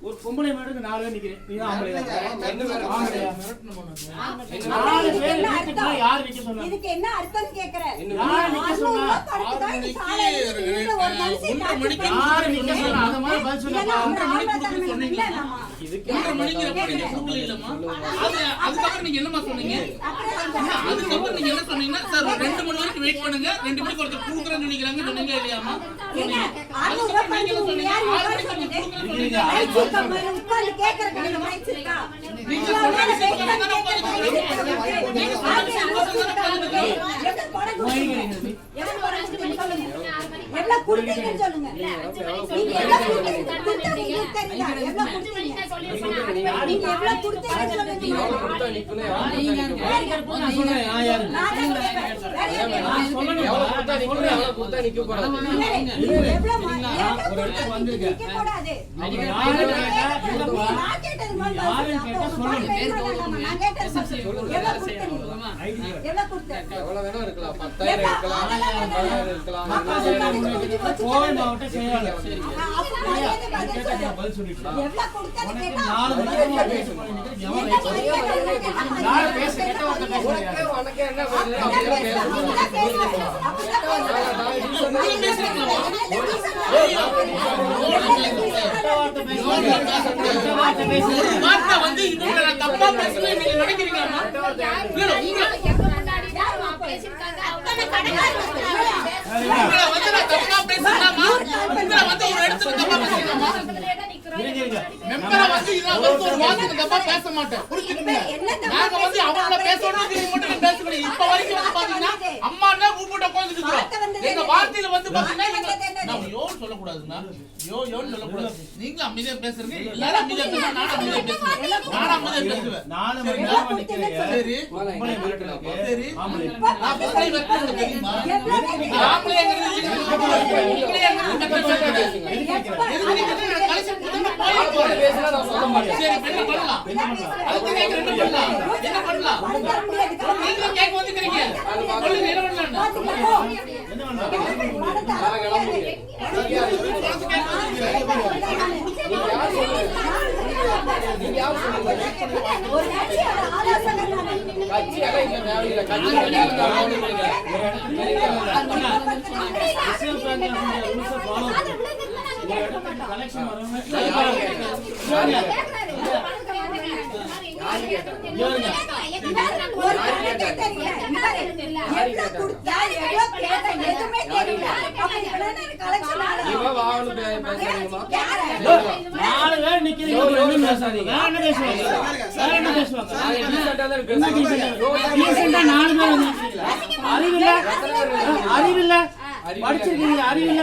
ஒரு பொம்பளை மேடத்துக்கு 4 பேர் நிக்கிறேன். நீ தான் ஆம்பளையா? யார் நிக்க சொன்னா? இதுக்கு என்ன அர்த்தம் கேக்குறேன்? யார் நிக்க சொன்னா? 6 மணிக்கு யார் நிக்க சொன்னா? அத மாதிரி பதில் சொல்லுங்க. 1:30 மணிக்கு சொன்னீங்க. இதுக்கு 1:30 மணிக்கு நீங்க கூப்பிடல இல்லம்மா. அதுக்கப்புறம் நீங்க என்னமா சொன்னீங்க? அதுக்கப்புறம் நீங்க என்ன சொன்னீங்கன்னா சார் 2 மணி வரைக்கும் வெயிட் பண்ணுங்க. 2 மணிக்கு ஒருத்தர் கூக்குறேன்னு நினைக்கிறாங்க சொன்னீங்க இல்லையாமா? அதுக்கப்புறம் நீங்க சொன்னீங்க 6 மணிக்கு கூக்குறேன்னு உட்கார்ந்து கேக்குறதுக்கு மைக் இருக்கா? நீங்க சொன்னது சரிதானே உட்கார்ந்து நீங்க சொன்னது எவ்வளவு குடுத்தீங்கன்னு சொல்லுங்க. நீங்க எவ்வளவு குடுத்தீங்க தெரியுதா? எவ்வளவு குடுத்தீங்க? நீங்க எவ்வளவு குடுத்தீங்கன்னு சொல்லுங்க. நான் சொல்றேன். நான் யாரு? நான் சொல்லணும். எவ்வளவு குடுத்தா நிக்கணும், எவ்வளவு குடுத்தா நிக்க கூடாது. ஒரு இடத்துக்கு வந்திருக்க. நிக்க கூடாது. யாரு கேட்டா நான் கேட்டது மாதிரி யாரு கேட்டா சொல்லணும். நான் கேட்டது சொல்லுங்க. எவ்வளவு குடுத்தீங்க? எவ்வளவு குடுத்தீங்க? எவ்வளவு வேணா இருக்கலாம். 10,000 இருக்கலாம், 15,000 இருக்கலாம். கோவை மாவட்ட செயலாளர். பதில் சொல்லிட்டு எவ்வளவு குடுத்தீங்க கேட்டா 4 மணி பேசணும். யார் பேச கேட்டா ஒருத்த பேசுறாங்க. உனக்கு என்ன வருது? அப்படியே பேசணும். வார்த்தை வந்து இவங்க நான் தப்பா பேசுறேன்னு நீங்க நினைக்கிறீங்களாமா? இல்ல உங்களை வந்து நான் தப்பா பேசுறேனாமா? உங்களை வந்து ஒரு இடத்துல தப்பா பேசுறேனாமா? மெம்பரை வந்து இதான் வந்து ஒரு வார்த்தை தப்பா பேச மாட்டேன். புரிஞ்சுக்கங்க. நாங்க வந்து அவங்கள பேசணும் நீங்க மட்டும் பேசுறீங்க. இப்ப வரைக்கும் வந்து பாத்தீங்கன்னா அம்மான்னா ஊப்புட்ட உட்கார்ந்துட்டு இருக்கோம். எங்க வார்த்தையில வந்து பாத்தீங்கன்னா நான் யோன்னு சொல்லக்கூடாதுங்க. யோன்னு சொல்லக்கூடாது. நீங்க அமைதியா பேசுறீங்க. எல்லாரும் அமைதியா பேசுறீங்க. நான் அமைதியா பேசுறேன். நான் அமைதியா பேசுவேன். 4 மணி நேரம் நிக்கிறீங்க. சரி. பொம்பளை மிரட்டலுக்கு. சரி. ஆம்பளை. நான் பொம்பளை வெட்டறது தெரியுமா? ஆம்பளைங்கிறது பேசினா நான் சொல்ல மாட்டேன். சரி என்ன பண்ணலாம்? அதுக்கு கேக்குற என்ன பண்ணலாம்? என்ன பண்ணலாம்? நீங்க கேக்க வந்துக்கிறீங்க. சொல்லுங்க என்ன பண்ணலாம்? என்ன பண்ணலாம்? நான் கிளம்ப முடியாது. நீங்க யார் சொல்லுங்க? ஒரு கட்சியோட ஆலோசனை கட்சி எல்லாம் இங்க தேவையில்லை. கட்சி தேவையில்லை. கலெக்ஷன் வரவங்க இவன் வாகனம் பேசுறீங்கம்மா. 4 பேர் நிக்கிறீங்க. என்ன பேசுறீங்க? என்ன பேசுவாங்க? என்ன பேசுவாங்க? ரீசெண்டா 4 பேர் வந்திருக்கீங்களா? அறிவில்ல படிச்சிருக்கீங்க. அறிவில்ல